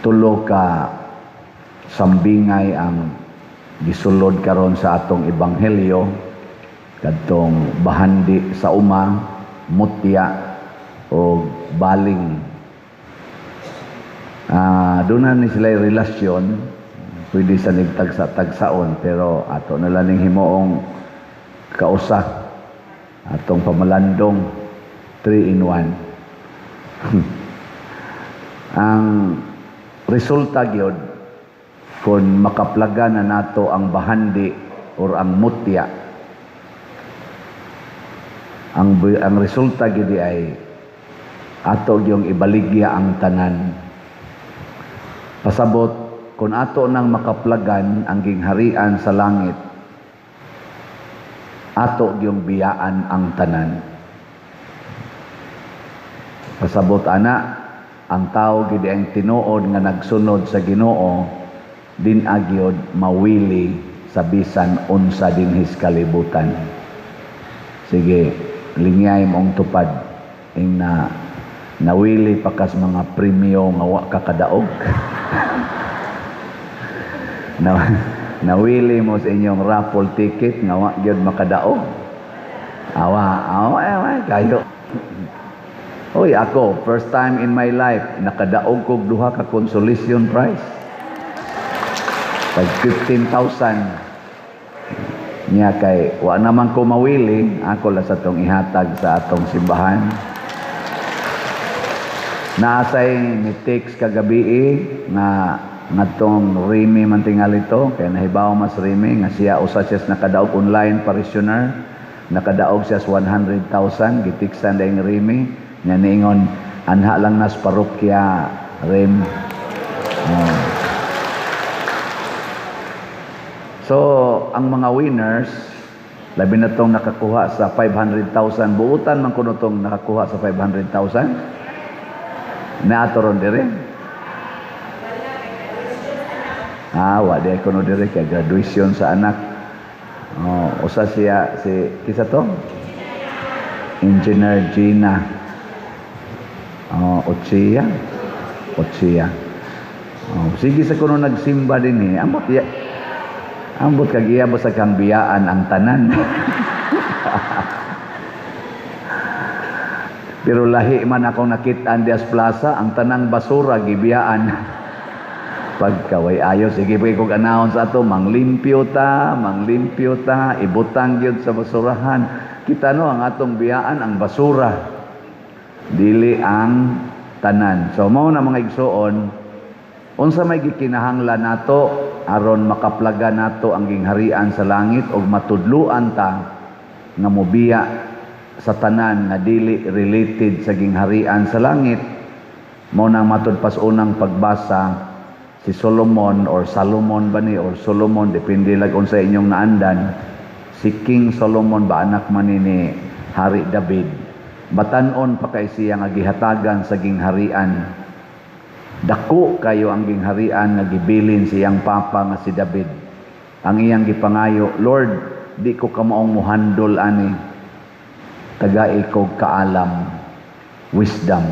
tulo ka sambingay ang gisulod karon sa atong ebanghelyo kadtong bahandi sa uma, mutya o baling. Doon na ni sila relasyon, pwede sa nagtagsa-tagsaon, pero ato na lang himuong kausak atong pamalandong 3-in-1. Ang resulta gyud kung makaplaga na nato ang bahandi or ang mutya, ang resulta gyud ay ato gyung ibaligya ang tanan. Pasabot kung ato nang makaplagan ang gingharian sa langit, ato gyung biyaan ang tanan. Pasabot ana, ang tao gid ang tinuod nga nagsunod sa Ginoo din agyod mawili sa bisan unsa dinhis kalibutan. Sige, linyay mong tupad ing nawili pakas mga premyo nga wa ka kadaog. Nawili mo sa inyong raffle ticket nga wa gyud makadaog. Awa kayo. Oy, ako, first time in my life, nakadaog kog duha ka consolation prize. Pag 15,000. Nya kay, wa naman ko mawili, ako la sa tong ihatag sa atong simbahan. Naasay ni text kagabi nga ngatong Remy man tingali ito, kaya nahibaw mas Remy, nga siya usa siya nakadaog online parishioner, nakadaog siya 100,000, gitiksan dahil Remy, nga niingon, anha lang nas parokya, Rem. So, ang mga winners, labi na itong nakakuha sa 500,000, buutan man kuno itong nakakuha sa 500,000, naatoron dire. Wadi kuno dire kay graduation sa anak. Usa siya si kisa to? Engineer Gina. Otsia. Sige sa kuno nagsimba din ambot kag iya sa kang biyaan ang tanan. Pero lahi man akong nakit-an dias plaza, ang tanang basura gibiyaan. Pagkaway ayo, sige po kong announce ato, manglimpyo ta, ibutang yun sa basurahan. Kita no, ang atong biyaan, ang basura. Dili ang tanan. So, mao na mga igsuon, unsa may gikinahanglan nato, aron makaplaga nato ang gingharian sa langit, o matudluan ta, nga mobiya sa tanan, nga dili related sa gingharian sa langit, mao nang matud pas unang pagbasa, si Solomon or Salomon ba ni or Solomon depende lang unsa inyong naandan, si King Solomon ba anak man ni Hari David, batanon pa kay siya nga gihatagan sa gingharian, dako kayo ang gingharian nga gibilin siyang papa nga si David. Ang iyang gipangayo, Lord, di ko kamaong muhandol ani, tagai ko kaalam, wisdom.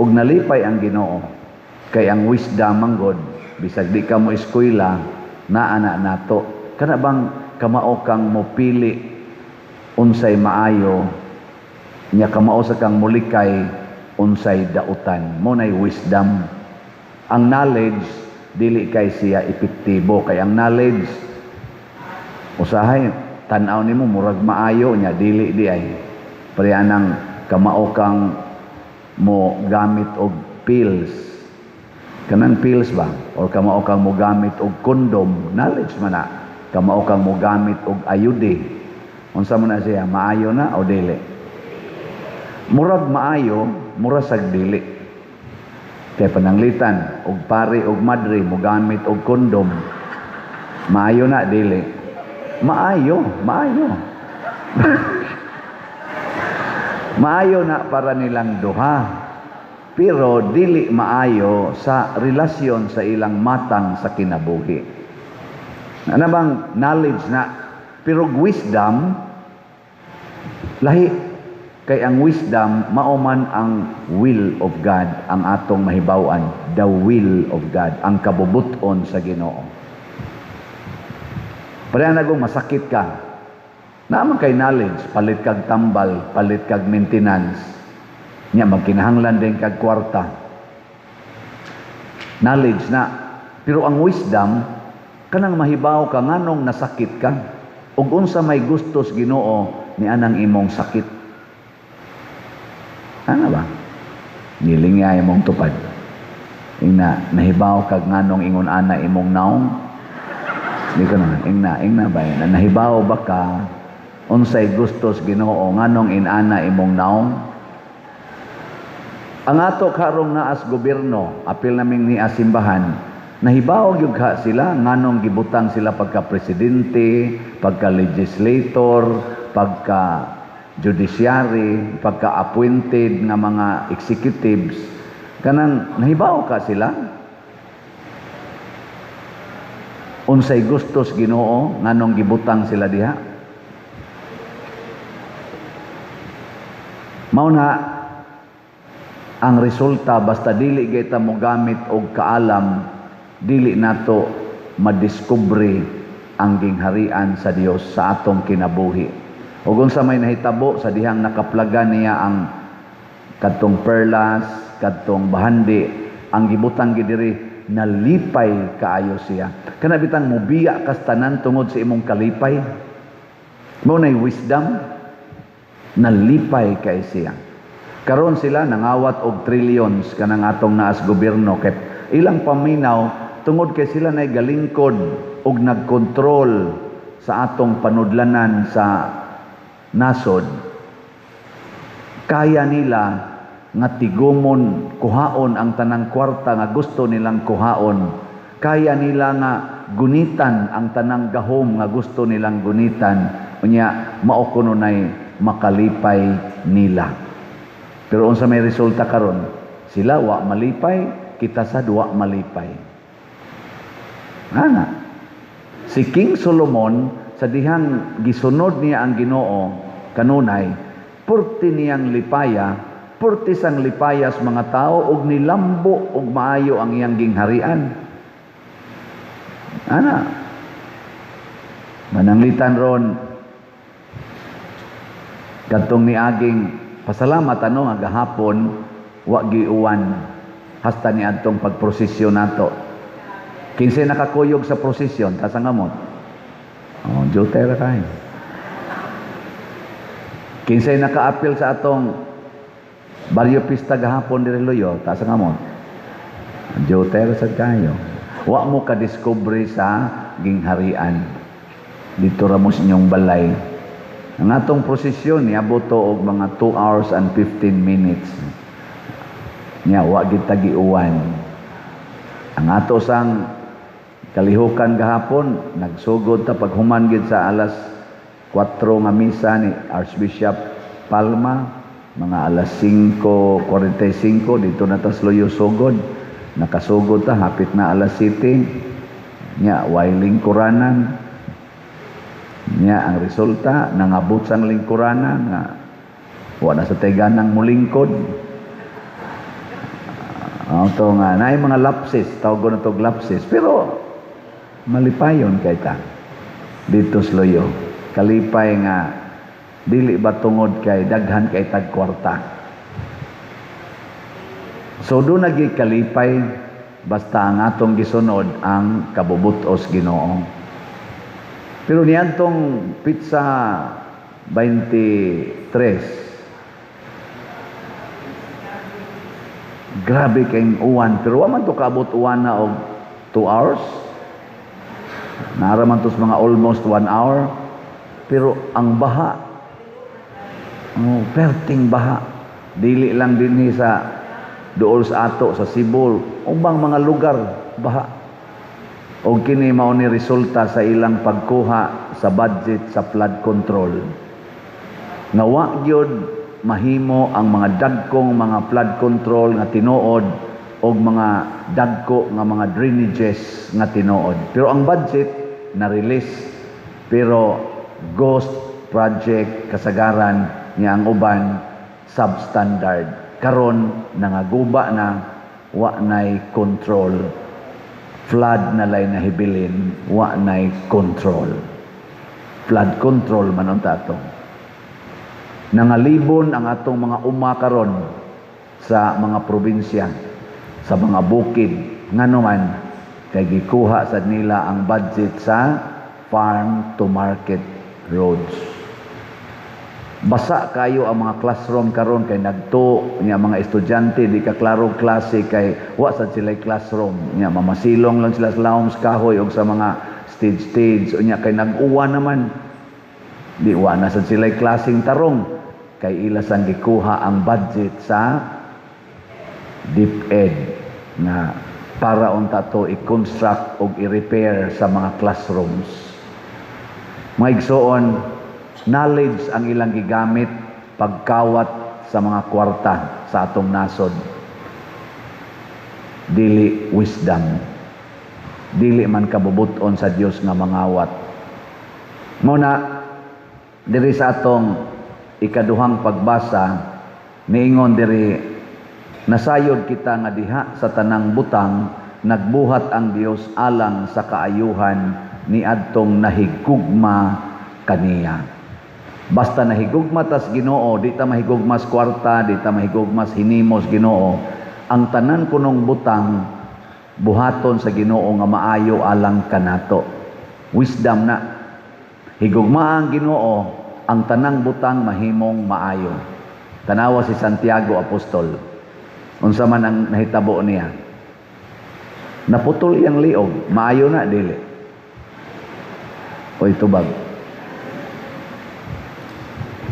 Ug nalipay ang Ginoo kay ang wisdom manggod bisag di ka mo eskwela naa nato, kana bang kamao kang mopili unsay maayo, nya kamao sa kang mulikay unsay dautan, mo nay wisdom. Ang knowledge dili kay siya epektibo, kay ang knowledge usahay tan-aw nimo murag maayo nya dili di ay pare anang kamao kang mo gamit og pills, kanang pills ba, or kamao kang mo gamit og kondom, knowledge man na. Kamao kang mo gamit og ayude, unsa man na siya, maayo na o dili? Murag maayo, murag sag dili. Kaya pananglitan, og pare og madre, mo gamit og kondom, maayo na, dili? Maayo. Maayo na para nilang duha. Pero dili maayo sa relasyon sa ilang matang sa kinabuhi. Ano bang knowledge na? Pero wisdom, lahi. Kay ang wisdom, mauman ang will of God, ang atong mahibawan. The will of God, ang kabubuton sa Ginoo. Pareha na kung masakit ka, naman kay knowledge, palit kag tambal, palit kag maintenance, niya magkinahanglan din kag kwarta. Knowledge na. Pero ang wisdom, kanang mahibaw ka nganong nasakit ka, ug unsa may gustos Ginoo ni anang imong sakit. Ano ba? Nilingay imong tupad. Ingna, nahibaw kag nganong ingon ana imong naong. Di ko naman, ingna ba yan? Nahibaw ba ka, unsay gustos Ginoo, nganong inana imong naong? Ang ato karong naas gobyerno, apil naming ni asimbahan, nahibaw gyud ka sila, nganong gibutang sila pagka-presidente, pagka-legislator, pagka-judiciary, pagka-appointed nga mga executives, kanang nahibaw ka sila? Unsay gustos Ginoo nganong gibutang sila diha? Mao na ang resulta basta dili gayta mo gamit og kaalam, dili nato madiskubre ang gingharian sa Dios sa atong kinabuhi. Ug unsa may nahitabo sa dihang nakaplagan niya ang kadtong perlas, kadtong bahandi, ang gibutang gid diri nalipay kaayo siya. Kana bitang mobiya kas tanan tungod sa imong kalipay. Mao nay wisdom, nalipay kay siya. Karon sila nangawat og trillions kanang atong naas gobyerno kay ilang paminaw tungod kay sila nay galingkod og nagkontrol sa atong panudlanan sa nasod. Kaya nila nga tigumon, kuhaon ang tanang kwarta nga gusto nilang kuhaon. Kaya nila nga gunitan ang tanang gahom nga gusto nilang gunitan. Unya, mao kuno nay makalipay nila. Pero unsa may resulta karon? Sila wa malipay, kita sad wa malipay. Ana. Si King Solomon sa dihang gisunod niya ang Ginoo kanunay, purti niyang lipaya, purti sang lipayas mga tao og nilambo og maayo ang iyang gingharian. Ana. Mananglitan ron kadtong niaging pasalamat nga gahapon wa giuwan hasta ni adtong pagprosesyon nato. Kinsay nakakuyog sa prosesyon ta sa ngamot. Oh, Jotera kay. Kinsay nakaapil sa atong baryo pista gahapon diri Loyo ta sa ngamot. Jotera sad kayo. Wa mo ka discovery sa gingharian. Dito ra mo sa inyong balay. Ang atong prosesyon niabot og mga 2 hours and 15 minutes. Nya wa gid ta giuwan. Ang ato sang kalihukan gahapon nagsugod ta paghuman gid sa alas 4 nga misa ni Archbishop Palma, mga alas 5:45 dito na ta sa Loyo sugod. Nakasugod ta hapit na alas 7. Nya way lingkuranan. Nya ang resulta nangabot sang lingkuranan nga wala sa teganang mulingkod. Ito nga naay mga lapses, tawag na to lapses, pero malipayon kay ta dito sa Loyo. Kalipay nga dili ba tungod kay daghan kay tag kwarta. So do nagi kalipay basta ang atong gisunod ang kabubutos Ginoo. Pero niyantong pizza 23, grabe kayong uwan. Pero waman to kaabot uwan na og 2 hours. Naaraman to sa mga almost 1 hour. Pero ang baha, perting baha. Dili lang din sa dool sa ato, sa Cebu. Ubang mga lugar, baha. O kini mao ni resulta sa ilang pagkuha sa budget sa flood control. Nawa gyud mahimo ang mga dagkong mga flood control nga tinuod og mga dagko nga mga drainages nga tinuod. Pero ang budget na release pero ghost project kasagaran niya ang uban substandard. Karon nangaguba na, wa nay control. Flood na lay nahibilin, wa nay control. Flood control man unta to. Nangalibon ang atong mga karon sa mga probinsya, sa mga bukid, nganuman kay gikuha sad nila ang budget sa farm to market roads. Basa kayo ang mga classroom karon kay nagto niya mga estudyante di ka klaro klase kay wa sad sila classroom niya mamasilong lang sila sa lawom sa kahoy og sa mga stage unya kay nag-uwa naman di wa na sad sila klaseng tarong kay ila sang gikuha ang budget sa DepEd na para unta to i-construct o i-repair sa mga classrooms. Mga igsoon, knowledge ang ilang gigamit pagkawat sa mga kwarta sa atong nasod. Dili wisdom. Dili man kabubuton sa Dios nga mangawat. Muna, diri sa atong ikaduhang pagbasa, niingon diri, nasayod kita nga diha sa tanang butang, nagbuhat ang Dios alang sa kaayuhan ni adtong nahigugma kaniya. Basta nahigugma tas Ginoo, di ta mahigugmas kwarta, di ta mahigugmas hinimos Ginoo. Ang tanan kunong butang buhaton sa Ginoo nga maayo alang kanato. Wisdom na. Higugma ang Ginoo, ang tanang butang mahimong maayo. Tanawa si Santiago Apostol. Unsa man ang nahitabo niya. Naputol iyang liog, maayo na dili. Oy tubag.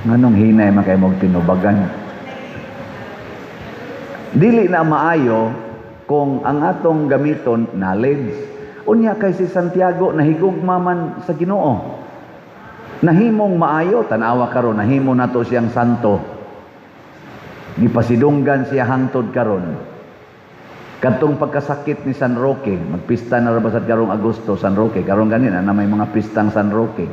Nganong hinay man kay mong tinubagan? Dili na maayo kung ang atong gamiton knowledge. Unya kay si Santiago nahigugma man sa Ginoo. Nahimong maayo, tanawa karon nahimo nato siyang santo. Gipasidunggan siya hangtod karon. Kadtong pagkasakit ni San Roque, magpista na rabasad karong Agosto San Roque, karon ganina na may mga pistang San Roque.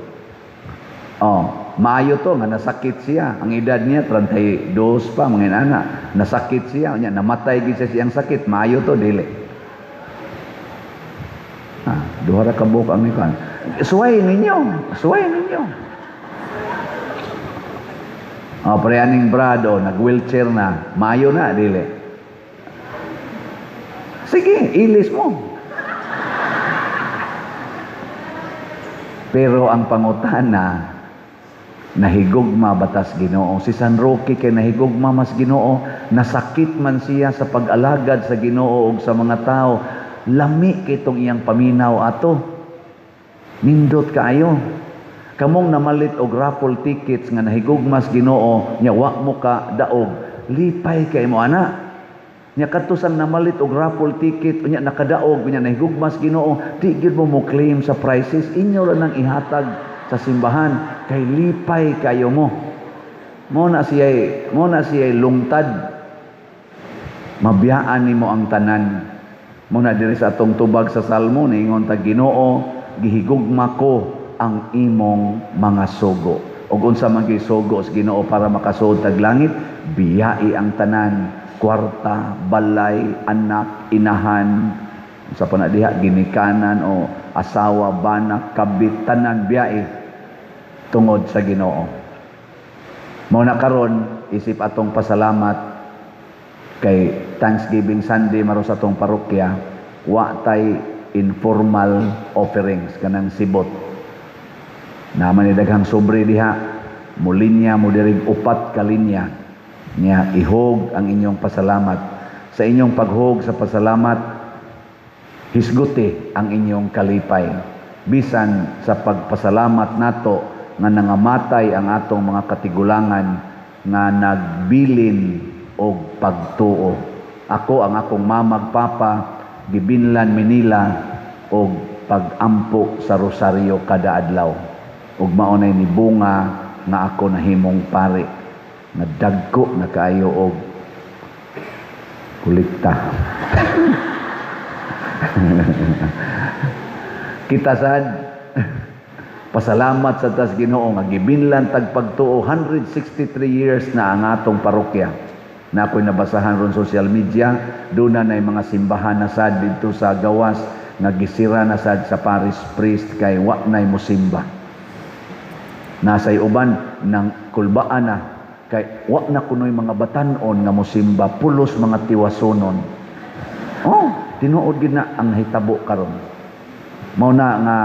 Maayo to nga nasakit siya. Ang edad niya 32 pa mga inana. Nasakit siya, nya namatay gid siya siyang sakit. Maayo to dili. Duha ra ka buok ang ikan. Suway ninyo. Preaning brado, nag-wheelchair na. Maayo na, dili. Sige, ilis mo. Pero ang pangutana, nahigugma batas Ginoo. Si San Roque kay nahigugma mas Ginoo, nasakit man siya sa pag-alagad sa Ginoo ug sa mga tao. Lami kitong iyang paminaw ato. Nindot kaayo. Kamong namalit og raffle tickets nga nahigugmas Ginoo, nya wa mo ka daog, lipay kay mo ana. Nya kadto sang namalit og raffle ticket, nya nakadaog nya nahigugmas Ginoo, di gyud mo claim sa prices, inyo ra nang ihatag sa simbahan kay lipay kayo mo. Mo na siya lungtad. Mabiyaan nimo ang tanan. Mo na diri sa atong tubag sa Salmo niingon ta Ginoo, gihigugma ko ang imong mga sugo. Ug unsa man kay sugo sa Ginoo para makasuod tag langit, biyai ang tanan, kwarta, balay, anak, inahan, sa panadiha ginikanan o asawa, banak, kabit, tanan biyai tungod sa Ginoo. Mao na karon isip atong pasalamat kay Thanksgiving Sunday maro sa atong parokya, wa tay informal offerings kanang sibot. Naman ni daghang sobre diha, mulinya mo dirig 4 ka linya. Niya ihog ang inyong pasalamat. Sa inyong paghog sa pasalamat, hisguti ang inyong kalipay. Bisan sa pagpasalamat nato nga nangamatay ang atong mga katigulangan nga nagbilin og pagtuo. Ako ang akong mamag papa gibinlan Manila og pagampo sa rosaryo kada adlaw. Ug maunay ni bunga nga ako nahimong pare nga dagko na kaayo og kulikta. Pasalamat sa tas Ginoo nga gibinlan tagpagtuo 163 years na ang atong parokya. Na ako'y nabasahan ron social media, doon na mga simbahan na sad dito sa gawas nga gisira na sad sa parish priest kay wa nay mosimba. Nasay uban ng kulbaan na kay wa na kunoy mga batan-on nga mosimba, pulos mga tiwasonon. Oh, tinuod gid na ang hitabo karon. Mao na nga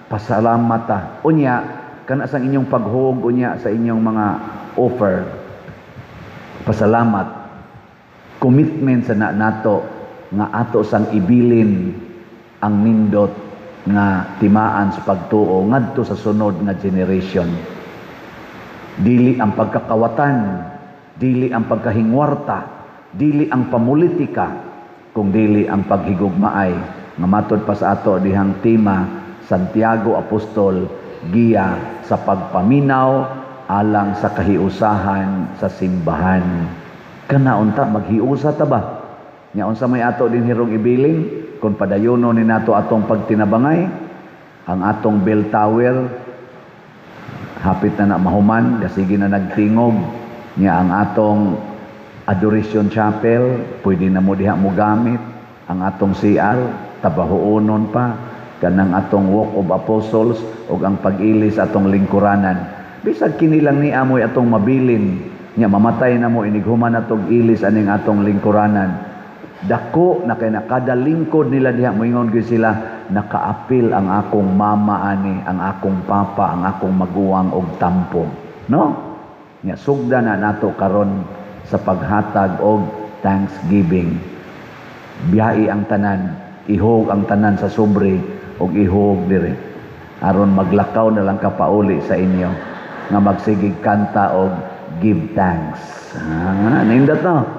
pasalamat ta. Unya kana sa inyong paghug unya sa inyong mga offer. Pasalamat. Commitment sa nato nga ato sang ibilin ang nindot nga timaan sa pagtuo ngadto sa sunod nga generation. Dili ang pagkakawatan, dili ang pagkahingwarta, dili ang pamulitika, kung dili ang paghigugmaay nga matod pa sa ato dihang tema Santiago Apostol, giya sa pagpaminaw alang sa kahiusahan sa simbahan. Kanaunta maghiusa ta ba? Nya unsa may ato din hirong ibilin kung padayono ni nato atong pagtinabangay ang atong bell tower hapit na mahuman kasi na nagtingog nya ang atong adoration chapel pwede na mo diha mo gamit ang atong CR tabahuonon pa kanang atong walk of apostles ug ang pag-ilis atong lingkuranan bisag kini lang ni amoy atong mabilin nya mamatay na mo inighuman atong ilis aning atong lingkuranan dako na kay kada lingkod nila diha moingon gyud sila nakaapil ang akong mama ani ang akong papa ang akong maguwang og tampo no nya sugda na nato karon sa paghatag og thanksgiving biyahe ang tanan ihog ang tanan sa sobre og ihog dire aron maglakaw na lang kapauli sa inyo nga magsigig kanta og give thanks nindot no